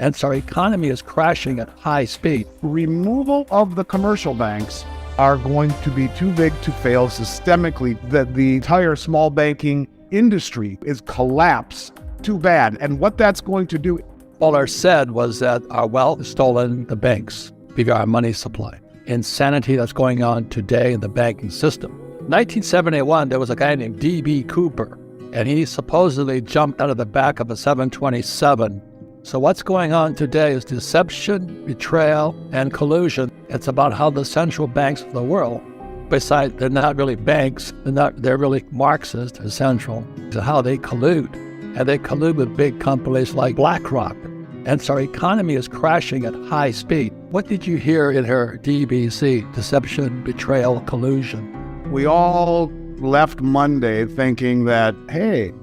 and our economy is crashing at high speed. Removal of the commercial banks are going to be too big to fail systemically, that the entire small banking industry is collapsed too bad. And what that's going to do. All I said was that our wealth is stolen the banks via our money supply. Insanity that's going on today in the banking system. 1971, there was a guy named D.B. Cooper, and he supposedly jumped out of the back of a 727. So what's going on today is deception, betrayal, and collusion. It's about how the central banks of the world, besides they're not really banks, they're really Marxist or central, to how they collude. And they collude with big companies like BlackRock. And so our economy is crashing at high speed. What did you hear in her DBC? Deception, betrayal, collusion. We all left Monday thinking that, hey,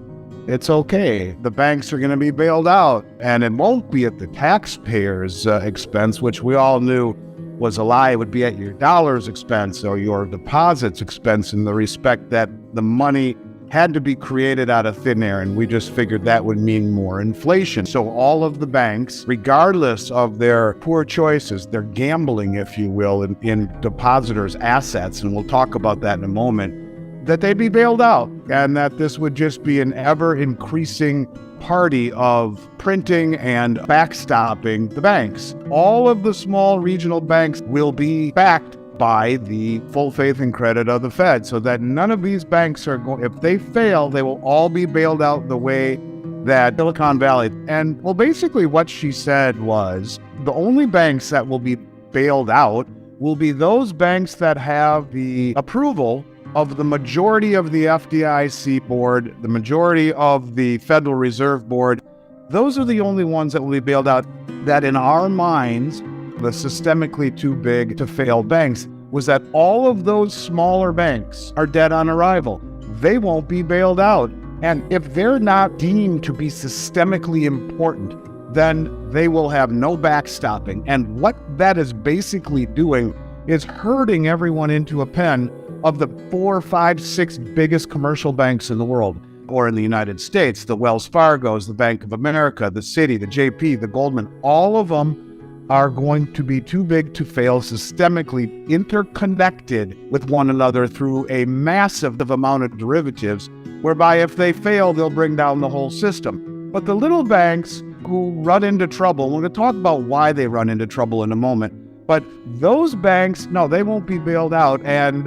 it's okay. The banks are going to be bailed out, and it won't be at the taxpayers' expense, which we all knew was a lie. It would be at your dollar's expense or your deposits' expense, in the respect that the money had to be created out of thin air, and we just figured that would mean more inflation. So all of the banks, regardless of their poor choices, their gambling, if you will, in depositors' assets, and we'll talk about that in a moment, that they'd be bailed out, and that this would just be an ever-increasing party of printing and backstopping the banks. All of the small regional banks will be backed by the full faith and credit of the Fed, so that none of these banks are going, if they fail, they will all be bailed out the way that Silicon Valley. And well, basically what she said was the only banks that will be bailed out will be those banks that have the approval of the majority of the FDIC board, the majority of the Federal Reserve Board. Those are the only ones that will be bailed out. That in our minds, the systemically too big to fail banks, was that all of those smaller banks are dead on arrival. They won't be bailed out. And if they're not deemed to be systemically important, then they will have no backstopping. And what that is basically doing is herding everyone into a pen of the 4, 5, 6 biggest commercial banks in the world, or in the United States, the Wells Fargos, the Bank of America, the Citi, the JP, the Goldman. All of them are going to be too big to fail, systemically interconnected with one another through a massive amount of derivatives, whereby if they fail, they'll bring down the whole system. But the little banks who run into trouble, we're going to talk about why they run into trouble in a moment, but those banks, no, they won't be bailed out, and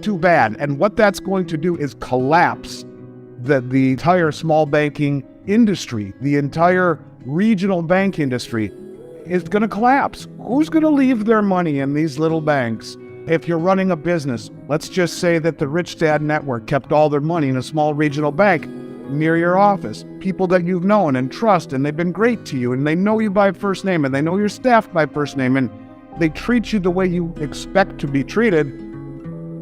too bad. And what that's going to do is collapse the entire small banking industry, the entire regional bank industry is going to collapse. Who's going to leave their money in these little banks? If you're running a business, let's just say that the Rich Dad Network kept all their money in a small regional bank near your office. People that you've known and trust, and they've been great to you, and they know you by first name, and they know your staff by first name, and they treat you the way you expect to be treated.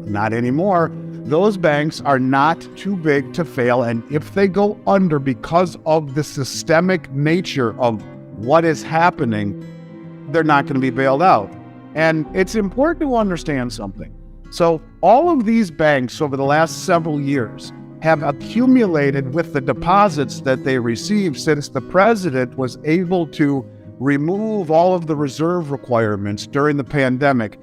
Not anymore. Those banks are not too big to fail, and if they go under because of the systemic nature of what is happening, they're not going to be bailed out. And it's important to understand something. So all of these banks over the last several years have accumulated with the deposits that they received since the president was able to remove all of the reserve requirements during the pandemic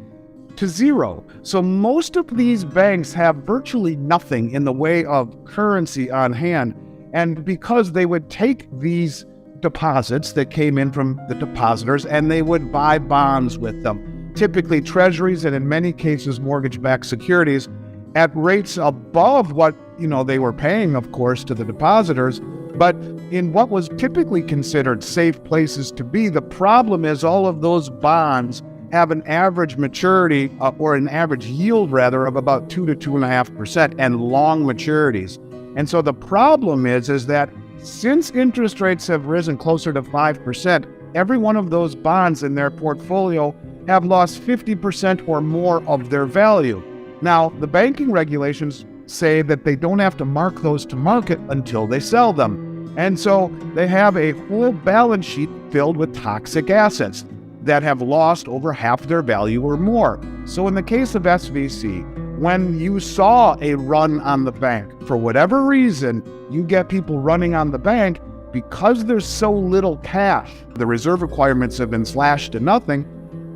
to zero. So most of these banks have virtually nothing in the way of currency on hand. And because they would take these deposits that came in from the depositors and they would buy bonds with them, typically treasuries and in many cases mortgage-backed securities, at rates above what they were paying, of course, to the depositors, but in what was typically considered safe places to be. The problem is all of those bonds have an average maturity or an average yield rather of about 2 to 2.5% and long maturities. And so the problem is that since interest rates have risen closer to 5%, every one of those bonds in their portfolio have lost 50% or more of their value. Now, the banking regulations say that they don't have to mark those to market until they sell them. And so they have a whole balance sheet filled with toxic assets that have lost over half their value or more. So in the case of SVC, when you saw a run on the bank, for whatever reason, you get people running on the bank because there's so little cash, the reserve requirements have been slashed to nothing.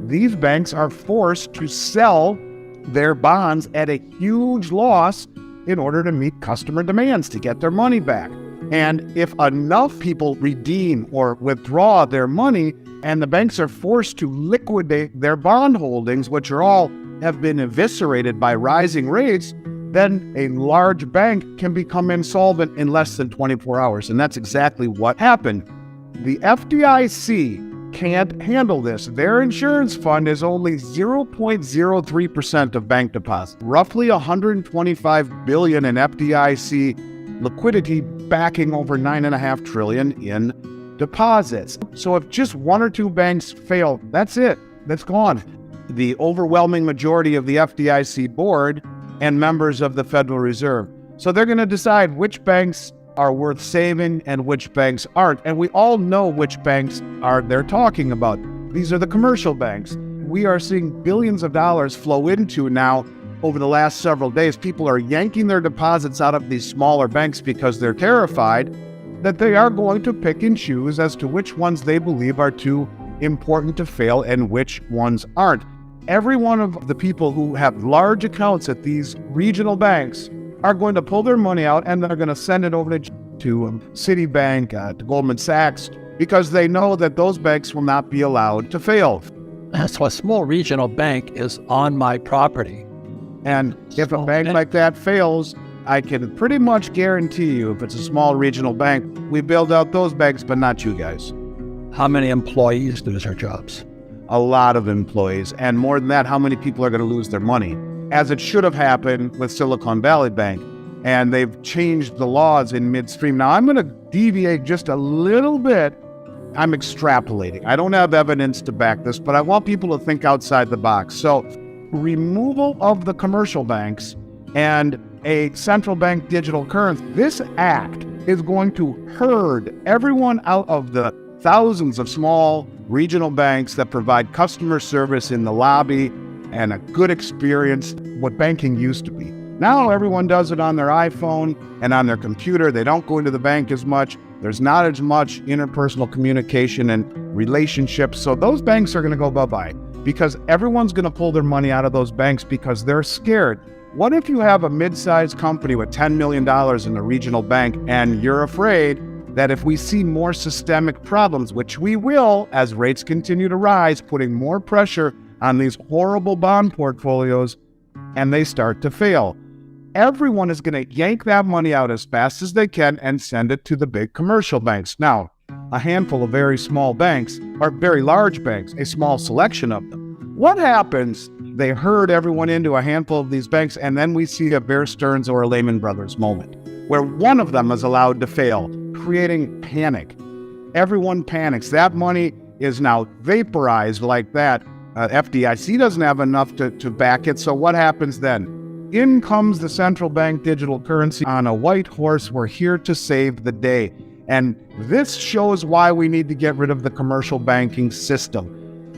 These banks are forced to sell their bonds at a huge loss in order to meet customer demands to get their money back. And if enough people redeem or withdraw their money and the banks are forced to liquidate their bond holdings, which are all have been eviscerated by rising rates, then a large bank can become insolvent in less than 24 hours. And that's exactly what happened. The FDIC can't handle this. Their insurance fund is only 0.03% of bank deposits, roughly $125 billion in FDIC liquidity backing over $9.5 trillion in deposits. So if just one or two banks fail, that's it. That's gone. The overwhelming majority of the FDIC board and members of the Federal Reserve. So they're going to decide which banks are worth saving and which banks aren't. And we all know which banks they're talking about. These are the commercial banks. We are seeing billions of dollars flow into now over the last several days. People are yanking their deposits out of these smaller banks because they're terrified that they are going to pick and choose as to which ones they believe are too important to fail and which ones aren't. Every one of the people who have large accounts at these regional banks are going to pull their money out and they're going to send it over to Citibank, to Goldman Sachs, because they know that those banks will not be allowed to fail. So a small regional bank is on my property. And if a bank like that fails, I can pretty much guarantee you, if it's a small regional bank, we bailed out those banks, but not you guys. How many employees lose their jobs? A lot of employees. And more than that, how many people are going to lose their money? As it should have happened with Silicon Valley Bank. And they've changed the laws in midstream. Now, I'm going to deviate just a little bit. I'm extrapolating. I don't have evidence to back this, but I want people to think outside the box. So removal of the commercial banks and a central bank digital currency, this act is going to herd everyone out of the thousands of small regional banks that provide customer service in the lobby and a good experience, what banking used to be. Now everyone does it on their iPhone and on their computer. They don't go into the bank as much. There's not as much interpersonal communication and relationships. So those banks are going to go bye-bye because everyone's going to pull their money out of those banks because they're scared. What if you have a mid-sized company with $10 million in a regional bank and you're afraid that if we see more systemic problems, which we will as rates continue to rise, putting more pressure on these horrible bond portfolios, and they start to fail, everyone is going to yank that money out as fast as they can and send it to the big commercial banks. Now, a handful of very small banks are very large banks, a small selection of them. What happens? They herd everyone into a handful of these banks, and then we see a Bear Stearns or a Lehman Brothers moment where one of them is allowed to fail, creating panic. Everyone panics. That money is now vaporized like that. FDIC doesn't have enough to back it. So what happens then? In comes the central bank digital currency on a white horse. We're here to save the day. And this shows why we need to get rid of the commercial banking system,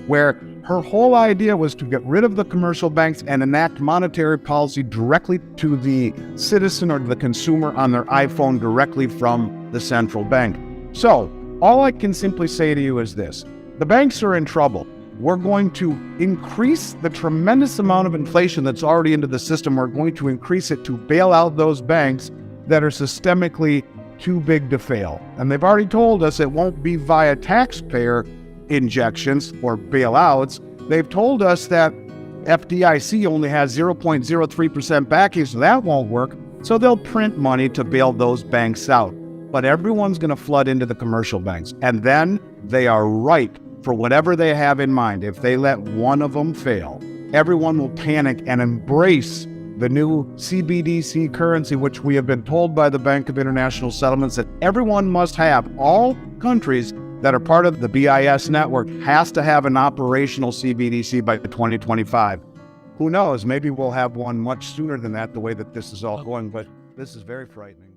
where her whole idea was to get rid of the commercial banks and enact monetary policy directly to the citizen or the consumer on their iPhone directly from the central bank. So all I can simply say to you is this: the banks are in trouble. We're going to increase the tremendous amount of inflation that's already into the system. We're going to increase it to bail out those banks that are systemically too big to fail. And they've already told us it won't be via taxpayer injections or bailouts. They've told us that FDIC only has 0.03% backing, so that won't work. So they'll print money to bail those banks out. But everyone's going to flood into the commercial banks. And then they are ripe for whatever they have in mind. If they let one of them fail, everyone will panic and embrace the new CBDC currency, which we have been told by the Bank of International Settlements that everyone must have. All countries that are part of the BIS network has to have an operational CBDC by 2025. Who knows? Maybe we'll have one much sooner than that, the way that this is all going, but this is very frightening.